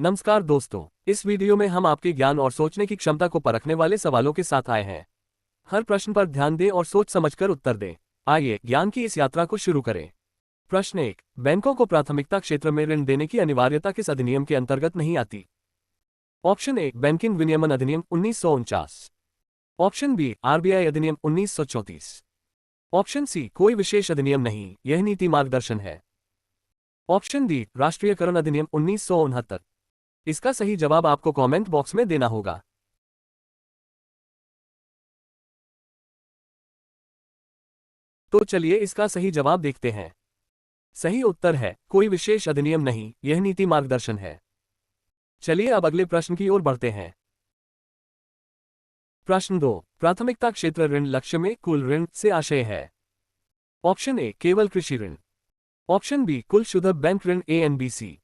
नमस्कार दोस्तों, इस वीडियो में हम आपके ज्ञान और सोचने की क्षमता को परखने वाले सवालों के साथ आए हैं। हर प्रश्न पर ध्यान दें और सोच समझकर उत्तर दें। आइए ज्ञान की इस यात्रा को शुरू करें। प्रश्न 1। बैंकों को प्राथमिकता क्षेत्र में ऋण देने की अनिवार्यता किस अधिनियम के अंतर्गत नहीं आती? ऑप्शन ए, बैंकिंग विनियमन अधिनियम 1949। ऑप्शन बी, आरबीआई अधिनियम 1934। ऑप्शन सी, कोई विशेष अधिनियम नहीं, यह नीति मार्गदर्शन है। ऑप्शन डी, राष्ट्रीयकरण अधिनियम 1969। इसका सही जवाब आपको कमेंट बॉक्स में देना होगा। तो चलिए इसका सही जवाब देखते हैं। सही उत्तर है कोई विशेष अधिनियम नहीं, यह नीति मार्गदर्शन है। चलिए अब अगले प्रश्न की ओर बढ़ते हैं। प्रश्न 2। प्राथमिकता क्षेत्र ऋण लक्ष्य में कुल ऋण से आशय है। ऑप्शन ए, केवल कृषि ऋण। ऑप्शन बी, कुल शुद्ध बैंक ऋण ANBC।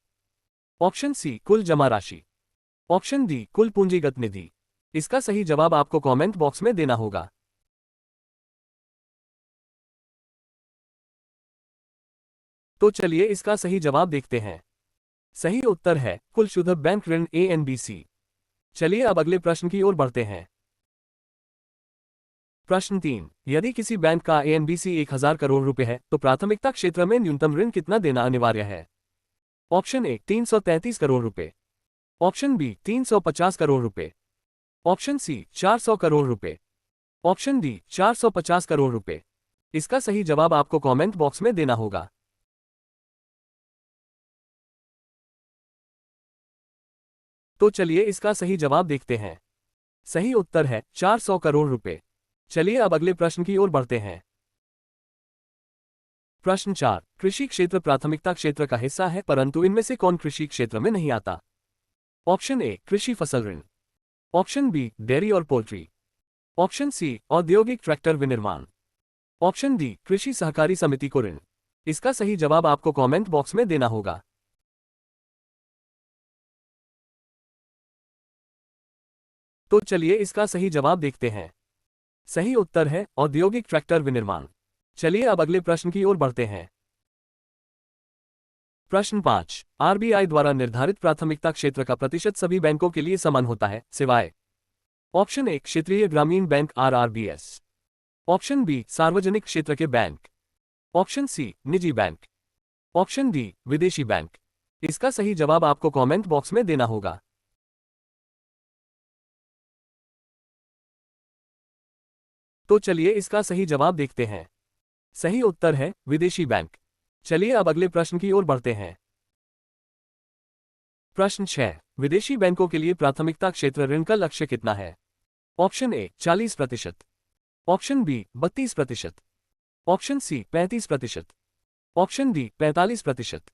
ऑप्शन सी, कुल जमा राशि। ऑप्शन डी, कुल पूंजीगत निधि। इसका सही जवाब आपको कमेंट बॉक्स में देना होगा। तो चलिए इसका सही जवाब देखते हैं। सही उत्तर है कुल शुद्ध बैंक ऋण ANBC। चलिए अब अगले प्रश्न की ओर बढ़ते हैं। प्रश्न 3। यदि किसी बैंक का ANBC 1000 करोड़ रुपए है तो प्राथमिकता क्षेत्र में न्यूनतम ऋण कितना देना अनिवार्य है? ऑप्शन ए, 333 करोड़ रुपए। ऑप्शन बी, 350 करोड़ रुपए। ऑप्शन सी, 400 करोड़ रुपए। ऑप्शन डी, 450 करोड़ रुपए। इसका सही जवाब आपको कमेंट बॉक्स में देना होगा। तो चलिए इसका सही जवाब देखते हैं। सही उत्तर है 400 करोड़ रुपए। चलिए अब अगले प्रश्न की ओर बढ़ते हैं। प्रश्न 4। कृषि क्षेत्र प्राथमिकता क्षेत्र का हिस्सा है परंतु इनमें से कौन कृषि क्षेत्र में नहीं आता? ऑप्शन ए, कृषि फसल ऋण। ऑप्शन बी, डेयरी और पोल्ट्री। ऑप्शन सी, औद्योगिक ट्रैक्टर विनिर्माण। ऑप्शन डी, कृषि सहकारी समिति को ऋण। इसका सही जवाब आपको कमेंट बॉक्स में देना होगा। तो चलिए इसका सही जवाब देखते हैं। सही उत्तर है औद्योगिक ट्रैक्टर विनिर्माण। चलिए अब अगले प्रश्न की ओर बढ़ते हैं। प्रश्न 5। आरबीआई द्वारा निर्धारित प्राथमिकता क्षेत्र का प्रतिशत सभी बैंकों के लिए समान होता है सिवाय। ऑप्शन ए, क्षेत्रीय ग्रामीण बैंक RRBS। ऑप्शन बी, सार्वजनिक क्षेत्र के बैंक। ऑप्शन सी, निजी बैंक। ऑप्शन डी, विदेशी बैंक। इसका सही जवाब आपको कमेंट बॉक्स में देना होगा। तो चलिए इसका सही जवाब देखते हैं। सही उत्तर है विदेशी बैंक। चलिए अब अगले प्रश्न की ओर बढ़ते हैं। प्रश्न 6। विदेशी बैंकों के लिए प्राथमिकता क्षेत्र ऋण का लक्ष्य कितना है? Option A, 40%। Option B, 32%। Option C, 35%। Option D, 45%।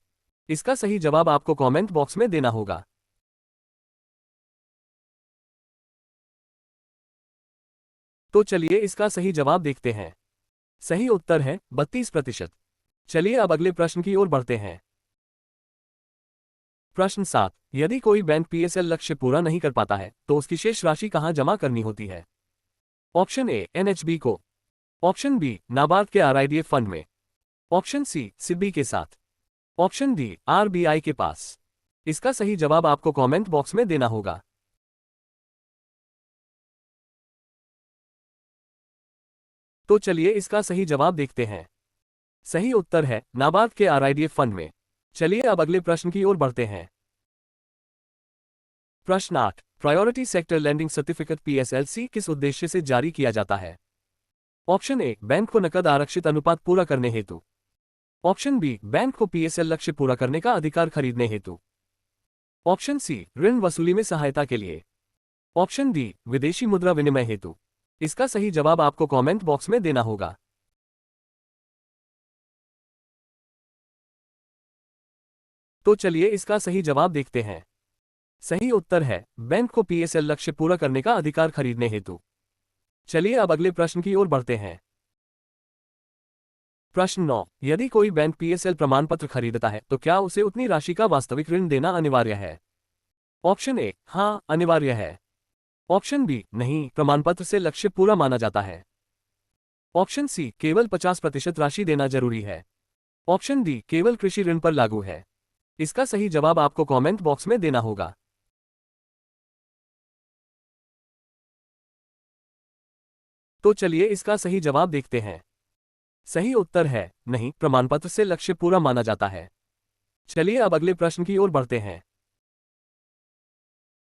इसका सही जवाब आपको कमेंट बॉक्स में देना होगा। तो चलिए इसका सही जवाब देखते हैं। सही उत्तर है 32%। चलिए अब अगले प्रश्न की ओर बढ़ते हैं। प्रश्न 7। यदि कोई बैंक PSL लक्ष्य पूरा नहीं कर पाता है तो उसकी शेष राशि कहां जमा करनी होती है? ऑप्शन ए, NHB को। ऑप्शन बी, नाबार्ड के RIDF फंड में। ऑप्शन सी, SIDBI के साथ। ऑप्शन डी, RBI के पास। इसका सही जवाब आपको कमेंट बॉक्स में देना होगा। तो चलिए इसका सही जवाब देखते हैं। सही उत्तर है नाबार्ड के RIDF फंड में। चलिए अब अगले प्रश्न की ओर बढ़ते हैं। प्रश्न 8। Priority sector lending certificate PSLC किस उद्देश्य से जारी किया जाता है? ऑप्शन ए, बैंक को नकद आरक्षित अनुपात पूरा करने हेतु। ऑप्शन बी, बैंक को PSL लक्ष्य पूरा करने का अधिकार खरीदने हेतु। ऑप्शन सी, ऋण वसूली में सहायता के लिए। ऑप्शन डी, विदेशी मुद्रा विनिमय हेतु। इसका सही जवाब आपको कमेंट बॉक्स में देना होगा। तो चलिए इसका सही जवाब देखते हैं। सही उत्तर है बैंक को PSL लक्ष्य पूरा करने का अधिकार खरीदने हेतु। चलिए अब अगले प्रश्न की ओर बढ़ते हैं। प्रश्न 9। यदि कोई बैंक PSL प्रमाण पत्र खरीदता है तो क्या उसे उतनी राशि का वास्तविक ऋण देना अनिवार्य है? ऑप्शन ए, हाँ अनिवार्य है। ऑप्शन बी, नहीं, प्रमाण पत्र से लक्ष्य पूरा माना जाता है। ऑप्शन सी, केवल 50% राशि देना जरूरी है। ऑप्शन डी, केवल कृषि ऋण पर लागू है। इसका सही जवाब आपको कमेंट बॉक्स में देना होगा। तो चलिए इसका सही जवाब देखते हैं। सही उत्तर है नहीं, प्रमाणपत्र से लक्ष्य पूरा माना जाता है। चलिए अब अगले प्रश्न की ओर बढ़ते हैं।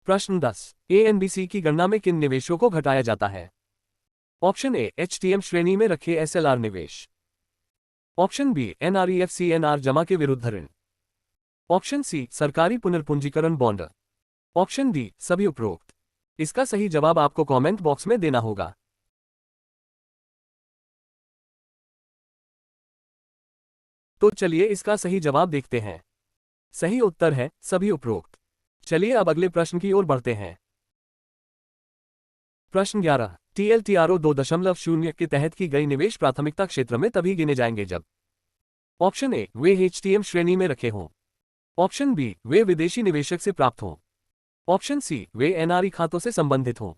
प्रश्न 10। एएनबीसी की गणना में किन निवेशों को घटाया जाता है? ऑप्शन ए एचटीएम श्रेणी में रखे एसएलआर निवेश। ऑप्शन बी एनआरईएफसीएनआर जमा के विरुद्ध ऋण। ऑप्शन सी सरकारी पुनर्पूंजीकरण बॉन्ड। ऑप्शन डी सभी उपरोक्त। इसका सही जवाब आपको कमेंट बॉक्स में देना होगा। तो चलिए इसका सही जवाब देखते हैं। सही उत्तर है सभी उपरोक्त। चलिए अब अगले प्रश्न की ओर बढ़ते हैं। प्रश्न 11। टीएलटीआरओ 2.0 के तहत की गई निवेश प्राथमिकता क्षेत्र में तभी गिने जाएंगे जब ऑप्शन ए वे एचटीएम श्रेणी में रखे हों। ऑप्शन बी वे विदेशी निवेशक से प्राप्त हों। ऑप्शन सी वे एनआरई खातों से संबंधित हों।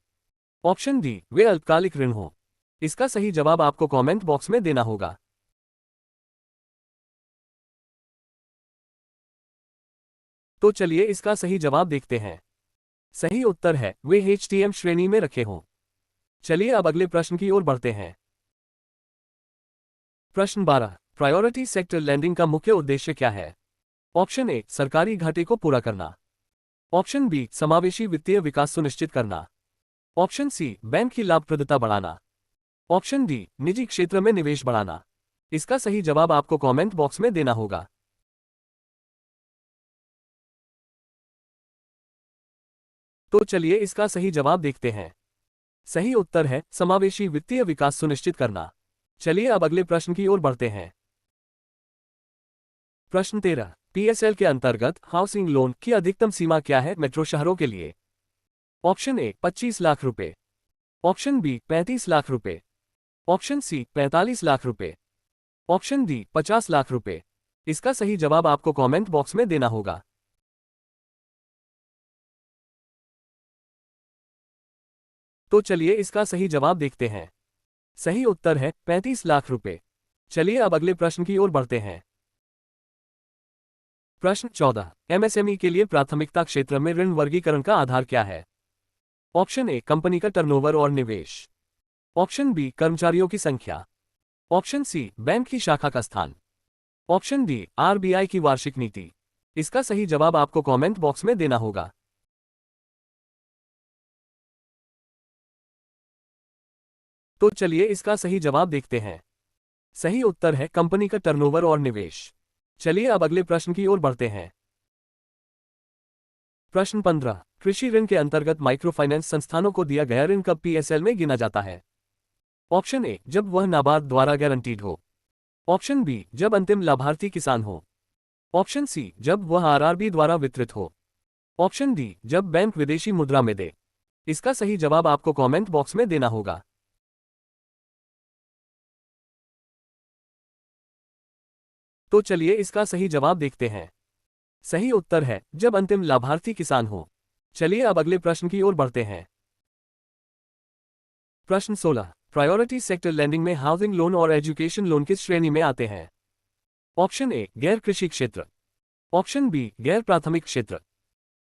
ऑप्शन डी वे अल्पकालिक ऋण हों। इसका सही जवाब आपको कमेंट बॉक्स में देना होगा। तो चलिए इसका सही जवाब देखते हैं। सही उत्तर है वे एचटीएम श्रेणी में रखे हों। चलिए अब अगले प्रश्न की ओर बढ़ते हैं। प्रश्न 12। प्रायोरिटी सेक्टर लैंडिंग का मुख्य उद्देश्य क्या है? ऑप्शन ए सरकारी घाटे को पूरा करना। ऑप्शन बी समावेशी वित्तीय विकास सुनिश्चित करना। ऑप्शन सी बैंक की लाभप्रदता बढ़ाना। ऑप्शन डी निजी क्षेत्र में निवेश बढ़ाना। इसका सही जवाब आपको कमेंट बॉक्स में देना होगा। तो चलिए इसका सही जवाब देखते हैं। सही उत्तर है समावेशी वित्तीय विकास सुनिश्चित करना। चलिए अब अगले प्रश्न की ओर बढ़ते हैं। प्रश्न 13। पीएसएल के अंतर्गत हाउसिंग लोन की अधिकतम सीमा क्या है मेट्रो शहरों के लिए? ऑप्शन ए 25 लाख रुपए। ऑप्शन बी 35 लाख रुपए। ऑप्शन सी 45 लाख रुपए। ऑप्शन डी 50 लाख रुपए। इसका सही जवाब आपको कमेंट बॉक्स में देना होगा। तो चलिए इसका सही जवाब देखते हैं। सही उत्तर है 35 लाख रुपए। चलिए अब अगले प्रश्न की ओर बढ़ते हैं। प्रश्न 14। एमएसएमई के लिए प्राथमिकता क्षेत्र में ऋण वर्गीकरण का आधार क्या है? ऑप्शन ए कंपनी का टर्नओवर और निवेश। ऑप्शन बी कर्मचारियों की संख्या। ऑप्शन सी बैंक की शाखा का स्थान। ऑप्शन डी आरबीआई की वार्षिक नीति। इसका सही जवाब आपको कमेंट बॉक्स में देना होगा। तो चलिए इसका सही जवाब देखते हैं। सही उत्तर है कंपनी का टर्नओवर और निवेश। चलिए अब अगले प्रश्न की ओर बढ़ते हैं। प्रश्न 15। कृषि ऋण के अंतर्गत माइक्रो फाइनेंस संस्थानों को दिया गया ऋण कब पीएसएल में गिना जाता है? ऑप्शन ए जब वह नाबार्ड द्वारा गारंटीड हो। ऑप्शन बी जब अंतिम लाभार्थी किसान हो। ऑप्शन सी जब वह आरआरबी द्वारा वितरित हो। ऑप्शन डी जब बैंक विदेशी मुद्रा में दे। इसका सही जवाब आपको कमेंट बॉक्स में देना होगा। तो चलिए इसका सही जवाब देखते हैं। सही उत्तर है जब अंतिम लाभार्थी किसान हो। चलिए अब अगले प्रश्न की ओर बढ़ते हैं। प्रश्न 16। प्रायोरिटी सेक्टर लैंडिंग में हाउसिंग लोन और एजुकेशन लोन किस श्रेणी में आते हैं? ऑप्शन ए गैर कृषि क्षेत्र। ऑप्शन बी गैर प्राथमिक क्षेत्र।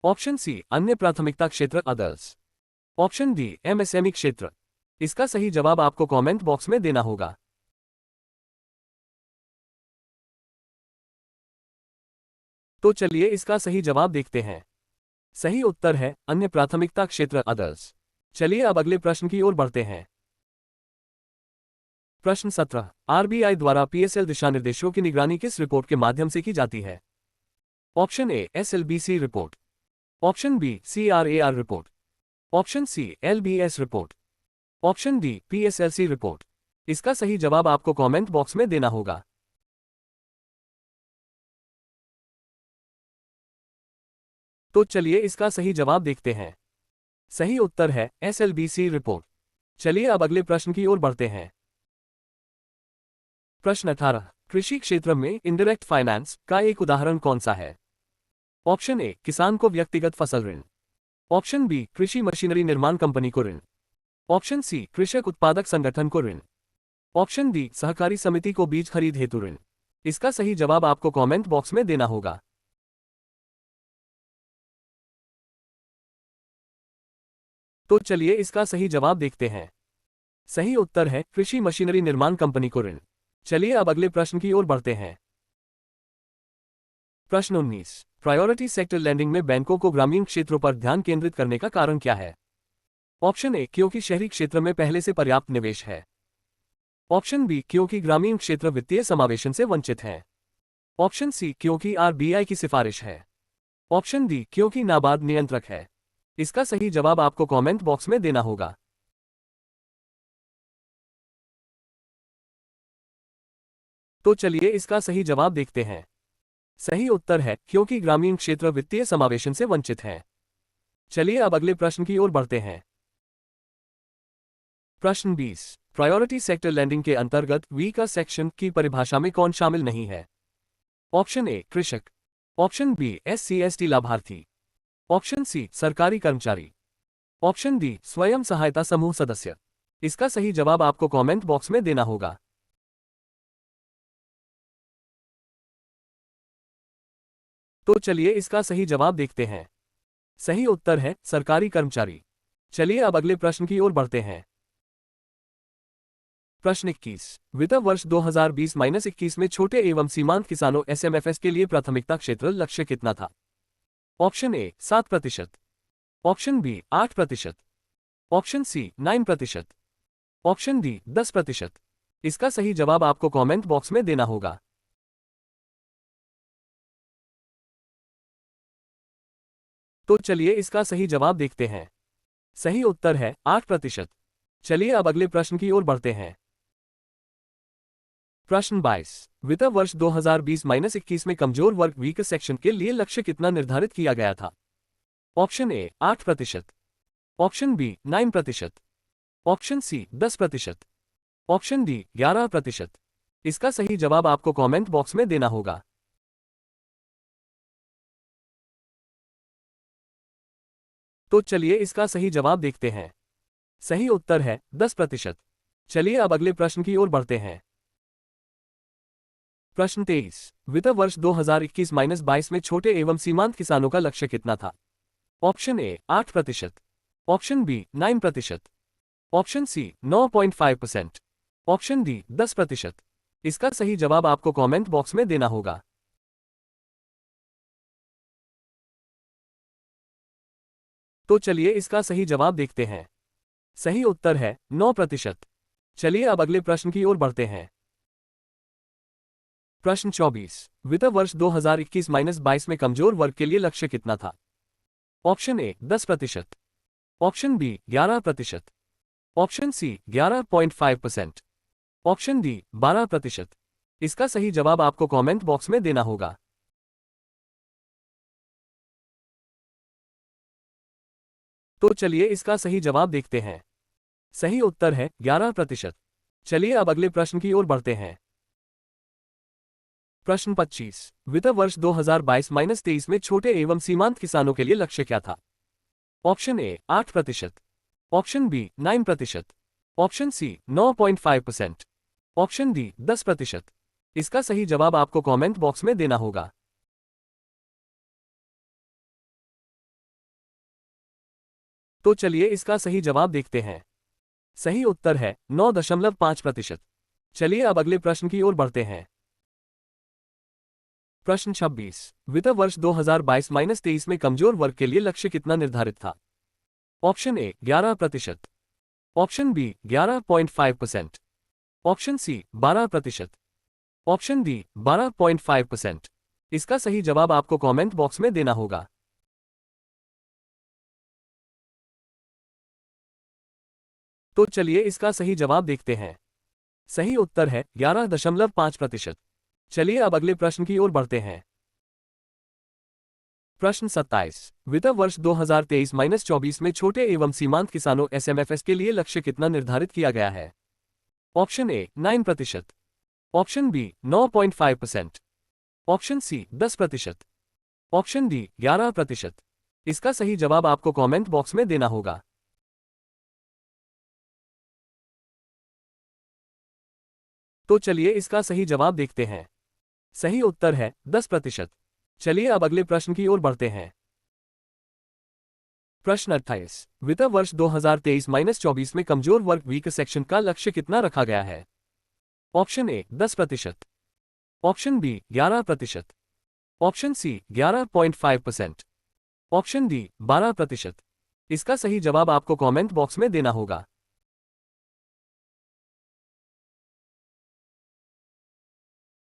ऑप्शन सी अन्य प्राथमिकता क्षेत्र अदर्स। ऑप्शन डी एमएसएमई क्षेत्र। इसका सही जवाब आपको कमेंट बॉक्स में देना होगा। तो चलिए इसका सही जवाब देखते हैं। सही उत्तर है अन्य प्राथमिकता क्षेत्र अदर्स। चलिए अब अगले प्रश्न की ओर बढ़ते हैं। प्रश्न 17। आरबीआई द्वारा पीएसएल दिशानिर्देशों की निगरानी किस रिपोर्ट के माध्यम से की जाती है? Option A SLBC report. Option B CRAR report. Option C LBS report. Option D PSLC report. इसका सही जवाब आपको कमेंट बॉक्स में देना होगा। तो चलिए इसका सही जवाब देखते हैं। सही उत्तर है एसएलबीसी रिपोर्ट। चलिए अब अगले प्रश्न की ओर बढ़ते हैं। प्रश्न 18। कृषि क्षेत्र में इनडायरेक्ट फाइनेंस का एक उदाहरण कौन सा है? ऑप्शन ए किसान को व्यक्तिगत फसल ऋण। ऑप्शन बी कृषि मशीनरी निर्माण कंपनी को ऋण। ऑप्शन सी कृषक उत्पादक संगठन को ऋण। ऑप्शन डी सहकारी समिति को बीज खरीद हेतु ऋण। इसका सही जवाब आपको कमेंट बॉक्स में देना होगा। तो चलिए इसका सही जवाब देखते हैं। सही उत्तर है कृषि मशीनरी निर्माण कंपनी को ऋण। चलिए अब अगले प्रश्न की ओर बढ़ते हैं। प्रश्न 19। प्रायोरिटी सेक्टर लैंडिंग में बैंकों को ग्रामीण क्षेत्रों पर ध्यान केंद्रित करने का कारण क्या है? ऑप्शन ए, क्योंकि शहरी क्षेत्र में पहले से पर्याप्त निवेश है। ऑप्शन बी, क्योंकि ग्रामीण क्षेत्र वित्तीय समावेशन से वंचित हैं। ऑप्शन सी, क्योंकि आरबीआई की सिफारिश है। ऑप्शन डी, क्योंकि नाबार्ड नियंत्रक है। इसका सही जवाब आपको कमेंट बॉक्स में देना होगा। तो चलिए इसका सही जवाब देखते हैं। सही उत्तर है क्योंकि ग्रामीण क्षेत्र वित्तीय समावेशन से वंचित हैं। चलिए अब अगले प्रश्न की ओर बढ़ते हैं। प्रश्न 20। प्रायोरिटी सेक्टर लैंडिंग के अंतर्गत वी का सेक्शन की परिभाषा में कौन शामिल नहीं है? ऑप्शन ए, कृषक। ऑप्शन बी, SC/ST लाभार्थी। ऑप्शन सी, सरकारी कर्मचारी। ऑप्शन डी, स्वयं सहायता समूह सदस्य। इसका सही जवाब आपको कमेंट बॉक्स में देना होगा। तो चलिए इसका सही जवाब देखते हैं। सही उत्तर है सरकारी कर्मचारी। चलिए अब अगले प्रश्न की ओर बढ़ते हैं। प्रश्न 21। वित्त वर्ष 2020-21 में छोटे एवं सीमांत किसानों SMFS के लिए प्राथमिकता क्षेत्र लक्ष्य कितना था? Option A, 7%। Option B, 8%। Option C, 9%। Option D, 10%। इसका सही जवाब आपको कमेंट बॉक्स में देना होगा। तो चलिए इसका सही जवाब देखते हैं। सही उत्तर है 8%। चलिए अब अगले प्रश्न की ओर बढ़ते हैं। प्रश्न 22। वित्त वर्ष 2020-21 में कमजोर वर्ग वीक सेक्शन के लिए लक्ष्य कितना निर्धारित किया गया था? Option A, 8%। Option B, 9%। Option C, 10%। Option D, 11%। इसका सही जवाब आपको कमेंट बॉक्स में देना होगा। तो चलिए इसका सही जवाब देखते हैं। सही उत्तर है 10%। चलिए अब अगले प्रश्न की ओर बढ़ते हैं। प्रश्न 23। वित्त वर्ष 2021-22 में छोटे एवं सीमांत किसानों का लक्ष्य कितना था? Option A, 8%। Option B, 9%। Option C, 9.5%। Option D, 10%। इसका सही जवाब आपको कमेंट बॉक्स में देना होगा। तो चलिए इसका सही जवाब देखते हैं। सही उत्तर है 9%। चलिए अब अगले प्रश्न की ओर बढ़ते हैं। प्रश्न 24। वित्त वर्ष 2021-22 में कमजोर वर्ग के लिए लक्ष्य कितना था? Option A, 10%। Option B, 11%। Option C, 11.5%। Option D, 12%। इसका सही जवाब आपको कमेंट बॉक्स में देना होगा। तो चलिए इसका सही जवाब देखते हैं। सही उत्तर है 11%। चलिए अब अगले प्रश्न की ओर बढ़ते हैं। प्रश्न 25। वित्त वर्ष 2022-23 में छोटे एवं सीमांत किसानों के लिए लक्ष्य क्या था? Option A, 8%। Option B, 9%। Option C, 9.5%। Option D, 10%। इसका सही जवाब आपको कमेंट बॉक्स में देना होगा। तो चलिए इसका सही जवाब देखते हैं। सही उत्तर है 9.5%। चलिए अब अगले प्रश्न की ओर बढ़ते हैं। प्रश्न 26। वित्त वर्ष 2022-23 में कमजोर वर्ग के लिए लक्ष्य कितना निर्धारित था? Option A, 11%। Option B, 11.5%। Option C, 12%। Option D, 12.5%। इसका सही जवाब आपको कमेंट बॉक्स में देना होगा। तो चलिए इसका सही जवाब देखते हैं। सही उत्तर है 11.5%। चलिए अब अगले प्रश्न की ओर बढ़ते हैं। प्रश्न 27। वित्त वर्ष 2023-24 में छोटे एवं सीमांत किसानों SMFS के लिए लक्ष्य कितना निर्धारित किया गया है? Option A, 9%। Option B, 9.5%। Option C, 10%। Option D, 11%। इसका सही जवाब आपको कमेंट बॉक्स में देना होगा। तो चलिए इसका सही जवाब देखते हैं। सही उत्तर है 10%। चलिए अब अगले प्रश्न की ओर बढ़ते हैं। प्रश्न 28। वित्त वर्ष 2023-24 में कमजोर वर्ग वीक सेक्शन का लक्ष्य कितना रखा गया है? Option A 10%, option B 11%, option C 11.5%, option D 12%। इसका सही जवाब आपको कमेंट बॉक्स में देना होगा।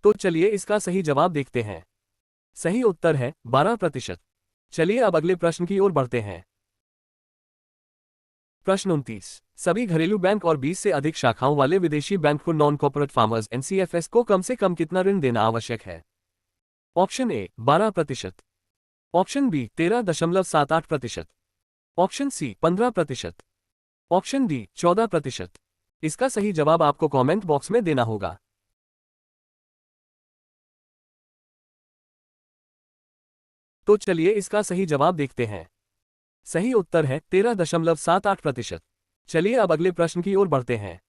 तो चलिए इसका सही जवाब देखते हैं। सही उत्तर है 12%। चलिए अब अगले प्रश्न की ओर बढ़ते हैं। प्रश्न 29। सभी घरेलू बैंक और 20 से अधिक शाखाओं वाले विदेशी बैंक को नॉन कॉर्पोरेट फार्मर्स एनसीएफएस को कम से कम कितना ऋण देना आवश्यक है? Option A 12%, option B 13.78%, option C 15%, option D 14%। इसका सही जवाब आपको कमेंट बॉक्स में देना होगा। तो चलिए इसका सही जवाब देखते हैं। सही उत्तर है 13.78%। चलिए अब अगले प्रश्न की ओर बढ़ते हैं।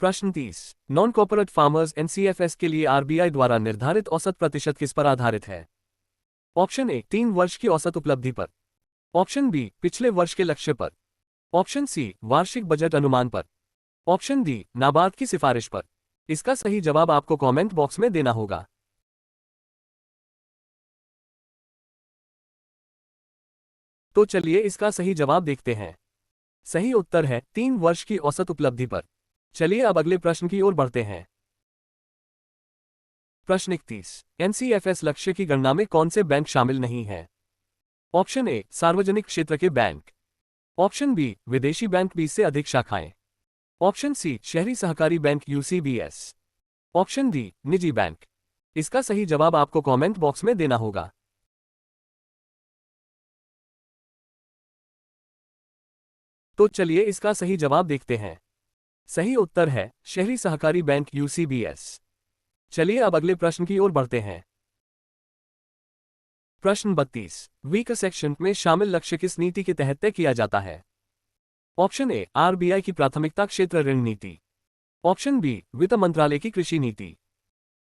प्रश्न 30। नॉन कॉर्पोरेट फार्मर्स एनसीएफएस के लिए आरबीआई द्वारा निर्धारित औसत प्रतिशत किस पर आधारित है? ऑप्शन ए 3 वर्ष की औसत उपलब्धि पर, ऑप्शन बी पिछले वर्ष के लक्ष्य पर, ऑप्शन सी वार्षिक बजट अनुमान पर, ऑप्शन डी नाबार्ड की सिफारिश पर। इसका सही जवाब आपको कमेंट बॉक्स में देना होगा। तो चलिए इसका सही जवाब देखते हैं। सही उत्तर है 3 वर्ष की औसत उपलब्धि पर। चलिए अब अगले प्रश्न की ओर बढ़ते हैं। प्रश्न 31। एनसीएफएस लक्ष्य की गणना में कौन से बैंक शामिल नहीं है? ऑप्शन ए सार्वजनिक क्षेत्र के बैंक, ऑप्शन बी विदेशी बैंक 20 से अधिक शाखाएं, ऑप्शन सी शहरी सहकारी बैंक यूसीबीएस, ऑप्शन डी निजी बैंक। इसका सही जवाब आपको कमेंट बॉक्स में देना होगा। तो चलिए इसका सही जवाब देखते हैं। सही उत्तर है शहरी सहकारी बैंक यूसीबीएस। चलिए अब अगले प्रश्न की ओर बढ़ते हैं। प्रश्न 32। वीक सेक्शन में शामिल लक्ष्य किस नीति के तहत तय किया जाता है? ऑप्शन ए आरबीआई की प्राथमिकता क्षेत्र ऋण नीति, ऑप्शन बी वित्त मंत्रालय की कृषि नीति,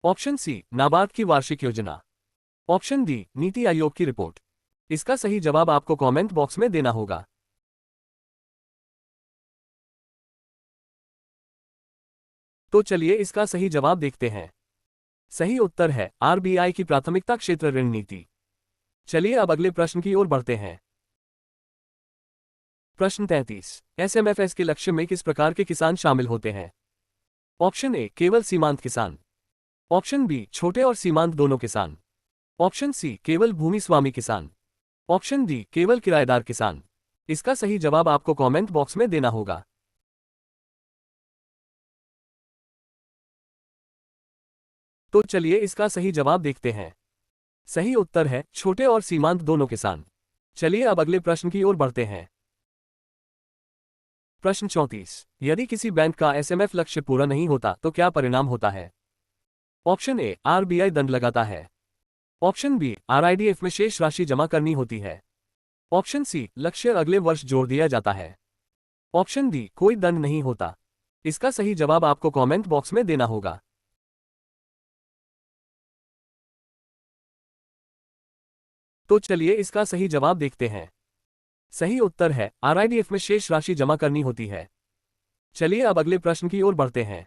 ऑप्शन सी नाबार्ड की वार्षिक योजना, ऑप्शन डी नीति आयोग की रिपोर्ट। इसका सही जवाब आपको कमेंट बॉक्स में देना होगा। तो चलिए इसका सही जवाब देखते हैं। सही उत्तर है आरबीआई की प्राथमिकता क्षेत्र ऋण नीति। चलिए अब अगले प्रश्न की ओर बढ़ते हैं। प्रश्न 33। एसएमएफएस के लक्ष्य में किस प्रकार के किसान शामिल होते हैं? ऑप्शन ए केवल सीमांत किसान, ऑप्शन बी छोटे और सीमांत दोनों किसान, ऑप्शन सी केवल भूमि स्वामी किसान, ऑप्शन डी केवल किराएदार किसान। इसका सही जवाब आपको कमेंट बॉक्स में देना होगा। तो चलिए इसका सही जवाब देखते हैं। सही उत्तर है छोटे और सीमांत दोनों किसान। चलिए अब अगले प्रश्न की ओर बढ़ते हैं। प्रश्न 34। यदि किसी बैंक का एसएमएफ लक्ष्य पूरा नहीं होता तो क्या परिणाम होता है? ऑप्शन ए आरबीआई दंड लगाता है, ऑप्शन बी आरआईडीएफ में शेष राशि जमा करनी होती है, ऑप्शन सी लक्ष्य अगले वर्ष जोड़ दिया जाता है, ऑप्शन डी कोई दंड नहीं होता। इसका सही जवाब आपको कमेंट बॉक्स में देना होगा। तो चलिए इसका सही जवाब देखते हैं। सही उत्तर है आरआईडीएफ में शेष राशि जमा करनी होती है। चलिए अब अगले प्रश्न की ओर बढ़ते हैं।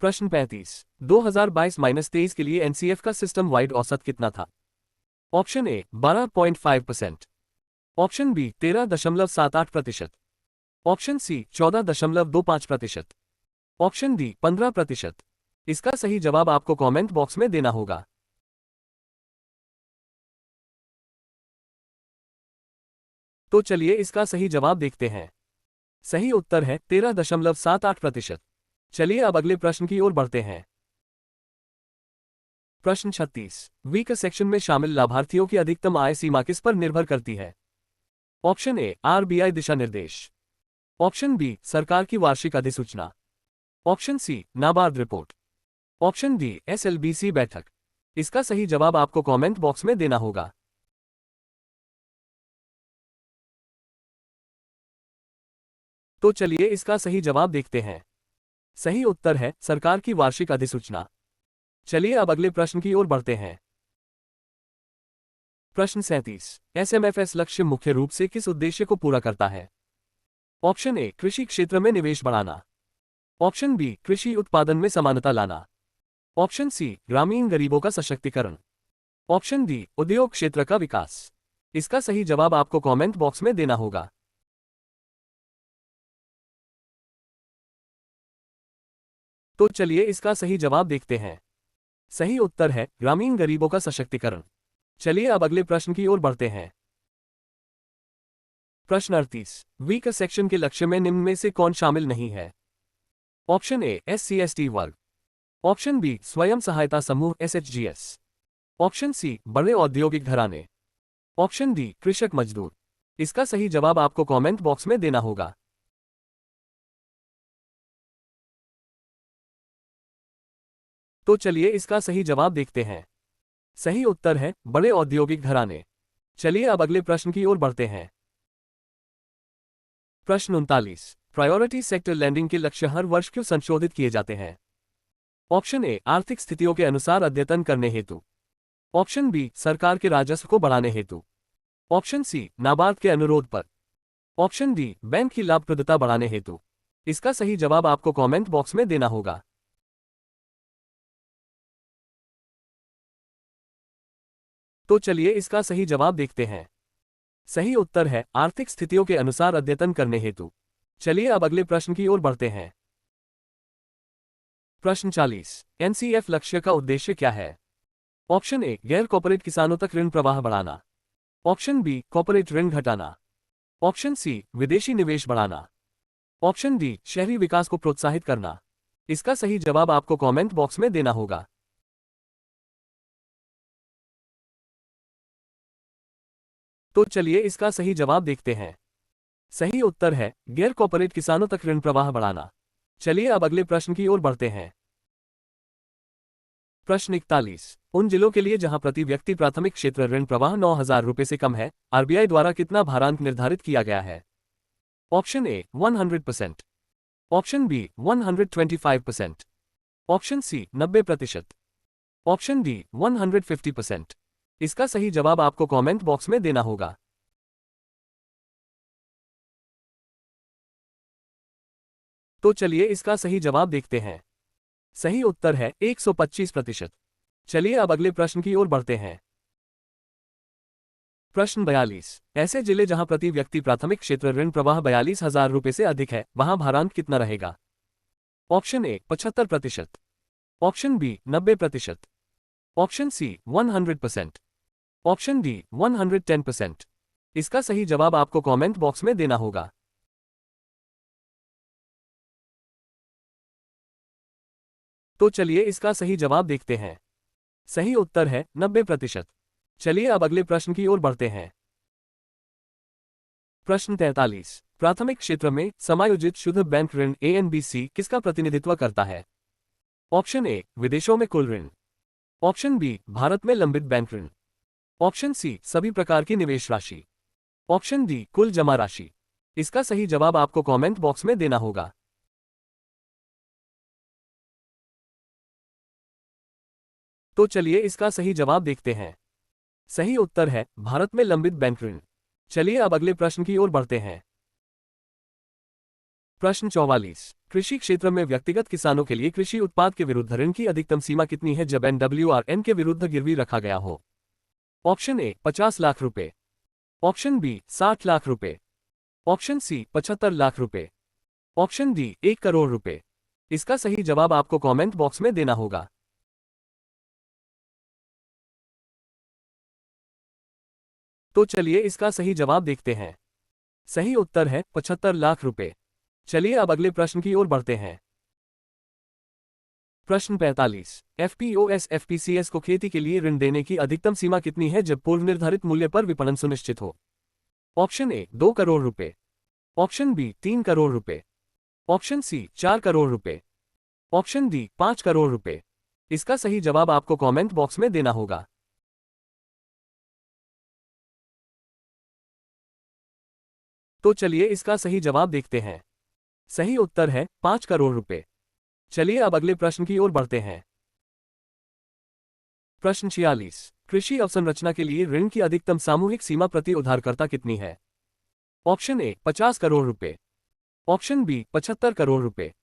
प्रश्न 35। 2022-23 के लिए एनसीएफ का सिस्टम वाइड औसत कितना था? Option A 12.5%, option B 13.78%, option C 14.25%, option D 15%। इसका सही जवाब आपको कमेंट बॉक्स में देना होगा। तो चलिए इसका सही जवाब देखते हैं। सही उत्तर है 13.78%। चलिए अब अगले प्रश्न की ओर बढ़ते हैं। प्रश्न 36। वीक सेक्शन में शामिल लाभार्थियों की अधिकतम आय सीमा किस पर निर्भर करती है? ऑप्शन ए आरबीआई दिशा निर्देश, ऑप्शन बी सरकार की वार्षिक अधिसूचना, option C NABARD report, option D SLBC बैठक। इसका सही जवाब आपको कमेंट बॉक्स में देना होगा। तो चलिए इसका सही जवाब देखते हैं। सही उत्तर है सरकार की वार्षिक अधिसूचना। चलिए अब अगले प्रश्न की ओर बढ़ते हैं। प्रश्न 37। एसएमएफएस लक्ष्य मुख्य रूप से किस उद्देश्य को पूरा करता है? ऑप्शन ए कृषि क्षेत्र में निवेश बढ़ाना, ऑप्शन बी कृषि उत्पादन में समानता लाना, ऑप्शन सी ग्रामीण गरीबों का सशक्तिकरण, ऑप्शन डी उद्योग क्षेत्र का विकास। इसका सही जवाब आपको कमेंट बॉक्स में देना होगा। तो चलिए इसका सही जवाब देखते हैं। सही उत्तर है ग्रामीण गरीबों का सशक्तिकरण। चलिए अब अगले प्रश्न की ओर बढ़ते हैं। प्रश्न 38। वीक सेक्शन के लक्ष्य में निम्न में से कौन शामिल नहीं है? ऑप्शन ए SC/ST वर्ग, ऑप्शन बी स्वयं सहायता समूह SHGS, ऑप्शन सी बड़े औद्योगिक घराने, ऑप्शन डी कृषक मजदूर। इसका सही जवाब आपको कमेंट बॉक्स में देना होगा। तो चलिए इसका सही जवाब देखते हैं। सही उत्तर है बड़े औद्योगिक घराने। चलिए अब अगले प्रश्न की ओर बढ़ते हैं। प्रश्न 39। प्रायोरिटी सेक्टर लैंडिंग के लक्ष्य हर वर्ष क्यों संशोधित किए जाते हैं? ऑप्शन ए आर्थिक स्थितियों के अनुसार अद्यतन करने हेतु, ऑप्शन बी सरकार के राजस्व को बढ़ाने हेतु, ऑप्शन सी नाबार्ड के अनुरोध पर, ऑप्शन डी बैंक की लाभप्रदता बढ़ाने हेतु। इसका सही जवाब आपको कमेंट बॉक्स में देना होगा। तो चलिए इसका सही जवाब देखते हैं। सही उत्तर है आर्थिक स्थितियों के अनुसार अद्यतन करने हेतु। चलिए अब अगले प्रश्न की ओर बढ़ते हैं। प्रश्न 40। एनसीएफ लक्ष्य का उद्देश्य क्या है? ऑप्शन ए गैर कॉर्पोरेट किसानों तक ऋण प्रवाह बढ़ाना, ऑप्शन बी कॉर्पोरेट ऋण घटाना, ऑप्शन सी विदेशी निवेश बढ़ाना, ऑप्शन डी शहरी विकास को प्रोत्साहित करना। इसका सही जवाब आपको कमेंट बॉक्स में देना होगा। तो चलिए इसका सही जवाब देखते हैं। सही उत्तर है गैर कॉर्पोरेट किसानों तक ऋण प्रवाह बढ़ाना। चलिए अब अगले प्रश्न की ओर बढ़ते हैं। प्रश्न 41। उन जिलों के लिए जहां प्रति व्यक्ति प्राथमिक क्षेत्र ऋण प्रवाह 9,000 रुपए से कम है, आरबीआई द्वारा कितना भारांक निर्धारित किया गया है? Option A 100%, option B 125%, option C 90%, option D 150%। इसका सही जवाब आपको कमेंट बॉक्स में देना होगा। तो चलिए इसका सही जवाब देखते हैं। सही उत्तर है 125%। चलिए अब अगले प्रश्न की ओर बढ़ते हैं। प्रश्न 42। ऐसे जिले जहां प्रति व्यक्ति प्राथमिक क्षेत्र ऋण प्रवाह 42,000 रुपए से अधिक है, वहां भारांक कितना रहेगा? Option A 75%, option B 90%, option C 100%, option D 110%। इसका सही जवाब आपको कमेंट बॉक्स में देना होगा। तो चलिए इसका सही जवाब देखते हैं। सही उत्तर है 90%। चलिए अब अगले प्रश्न की ओर बढ़ते हैं। प्रश्न 43। प्राथमिक क्षेत्र में समायोजित शुद्ध बैंक ऋण ANBC किसका प्रतिनिधित्व करता है? ऑप्शन ए विदेशों में कुल ऋण, ऑप्शन बी भारत में लंबित बैंक ऋण, ऑप्शन सी सभी प्रकार की निवेश राशि, ऑप्शन डी कुल जमा राशि। इसका सही जवाब आपको कमेंट बॉक्स में देना होगा। तो चलिए इसका सही जवाब देखते हैं। सही उत्तर है भारत में लंबित बैंक ऋण। चलिए अब अगले प्रश्न की ओर बढ़ते हैं। प्रश्न 44। कृषि क्षेत्र में व्यक्तिगत किसानों के लिए कृषि उत्पाद के विरुद्ध ऋण की अधिकतम सीमा कितनी है जब NWRN के विरुद्ध गिरवी रखा गया हो? ऑप्शन ए 50 लाख रुपए, ऑप्शन बी 60 लाख रुपए, ऑप्शन सी 75 लाख रुपए, ऑप्शन डी 1 करोड़ रुपए। इसका सही जवाब आपको कमेंट बॉक्स में देना होगा। तो चलिए इसका सही जवाब देखते हैं। सही उत्तर है 75 लाख रुपए। चलिए अब अगले प्रश्न की ओर बढ़ते हैं। प्रश्न 45। FPOS FPCS को खेती के लिए ऋण देने की अधिकतम सीमा कितनी है जब पूर्व निर्धारित मूल्य पर विपणन सुनिश्चित हो? ऑप्शन ए 2 करोड़ रुपए, ऑप्शन बी 3 करोड़ रुपए, ऑप्शन सी 4 करोड़ रुपए, ऑप्शन डी 5 करोड़ रुपए। इसका सही जवाब आपको कमेंट बॉक्स में देना होगा। तो चलिए इसका सही जवाब देखते हैं। सही उत्तर है 5 करोड़ रुपए। चलिए अब अगले प्रश्न की ओर बढ़ते हैं। प्रश्न 46। कृषि अवसंरचना के लिए ऋण की अधिकतम सामूहिक सीमा प्रति उधारकर्ता कितनी है? ऑप्शन ए 50 करोड़ रुपए, ऑप्शन बी 75 करोड़ रुपए,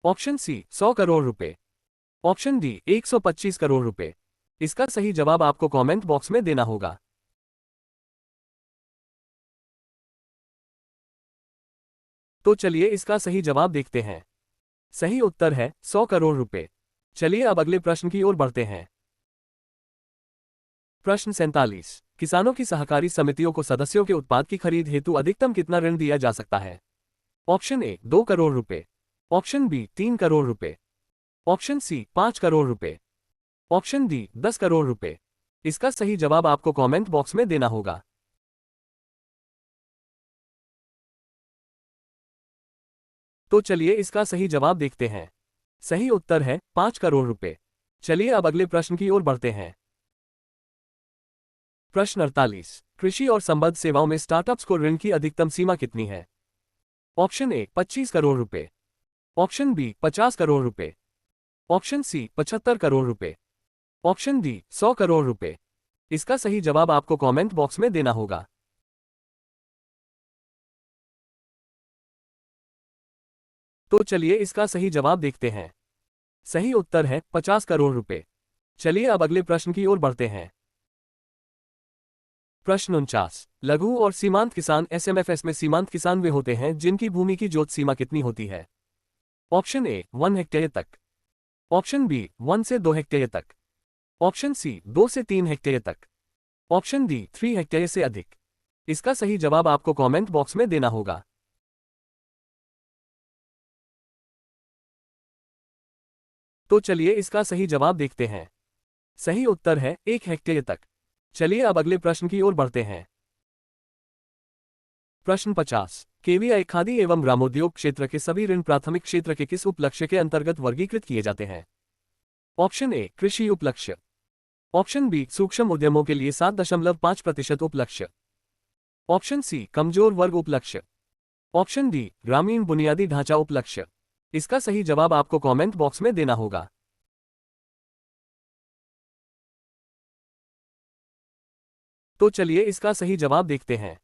ऑप्शन सी 100 करोड़ रुपए, ऑप्शन डी 125 करोड़ रुपए। इसका सही जवाब आपको कमेंट बॉक्स में देना होगा। तो चलिए इसका सही जवाब देखते हैं। सही उत्तर है 100 करोड़ रुपए। चलिए अब अगले प्रश्न की ओर बढ़ते हैं। प्रश्न 47। किसानों की सहकारी समितियों को सदस्यों के उत्पाद की खरीद हेतु अधिकतम कितना ऋण दिया जा सकता है? ऑप्शन ए 2 करोड़ रुपए, ऑप्शन बी 3 करोड़ रुपए, ऑप्शन सी 5 करोड़ रुपए, ऑप्शन डी 10 करोड़ रुपए। इसका सही जवाब आपको कमेंट बॉक्स में देना होगा। तो चलिए इसका सही जवाब देखते हैं। सही उत्तर है 5 करोड़ रुपए। चलिए अब अगले प्रश्न की ओर बढ़ते हैं। प्रश्न 48। कृषि और संबद्ध सेवाओं में स्टार्टअप्स को ऋण की अधिकतम सीमा कितनी है? ऑप्शन ए 25 करोड़ रुपए, ऑप्शन बी 50 करोड़ रुपए, ऑप्शन सी 75 करोड़ रुपए, ऑप्शन डी 100 करोड़ रुपए। इसका सही जवाब आपको कमेंट बॉक्स में देना होगा। तो चलिए इसका सही जवाब देखते हैं। सही उत्तर है 50 करोड़ रुपए। चलिए अब अगले प्रश्न की ओर बढ़ते हैं। प्रश्न 49। लघु और सीमांत किसान एसएमएफएस में सीमांत किसान वे होते हैं जिनकी भूमि की जोत सीमा कितनी होती है? ऑप्शन ए 1 हेक्टेयर तक, ऑप्शन बी 1 से 2 हेक्टेयर तक, ऑप्शन सी 2 से 3 हेक्टेयर तक, ऑप्शन डी 3 हेक्टेयर से अधिक। इसका सही जवाब आपको कमेंट बॉक्स में देना होगा। तो चलिए इसका सही जवाब देखते हैं। सही उत्तर है 1 हेक्टेयर तक। चलिए अब अगले प्रश्न की ओर बढ़ते हैं। प्रश्न 50। केवीआई खादी एवं ग्रामोद्योग क्षेत्र के सभी ऋण प्राथमिक क्षेत्र के किस उपलक्ष्य के अंतर्गत वर्गीकृत किए जाते हैं? ऑप्शन ए कृषि उपलक्ष्य, ऑप्शन बी सूक्ष्म उद्यमों के लिए 7.5% उपलक्ष्य, ऑप्शन सी कमजोर वर्ग उपलक्ष्य, ऑप्शन डी ग्रामीण बुनियादी ढांचा उपलक्ष्य। इसका सही जवाब आपको कमेंट बॉक्स में देना होगा। तो चलिए इसका सही जवाब देखते हैं।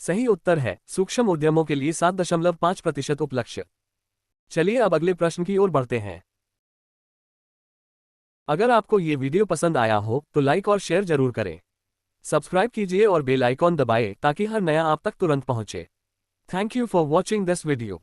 सही उत्तर है सूक्ष्म उद्यमों के लिए 7.5% उपलक्ष्य। चलिए अब अगले प्रश्न की ओर बढ़ते हैं। अगर आपको ये वीडियो पसंद आया हो तो लाइक और शेयर जरूर करें। सब्सक्राइब कीजिए और बेल आइकॉन दबाएं ताकि हर नया आप तक तुरंत पहुंचे। Thank you for watching this video.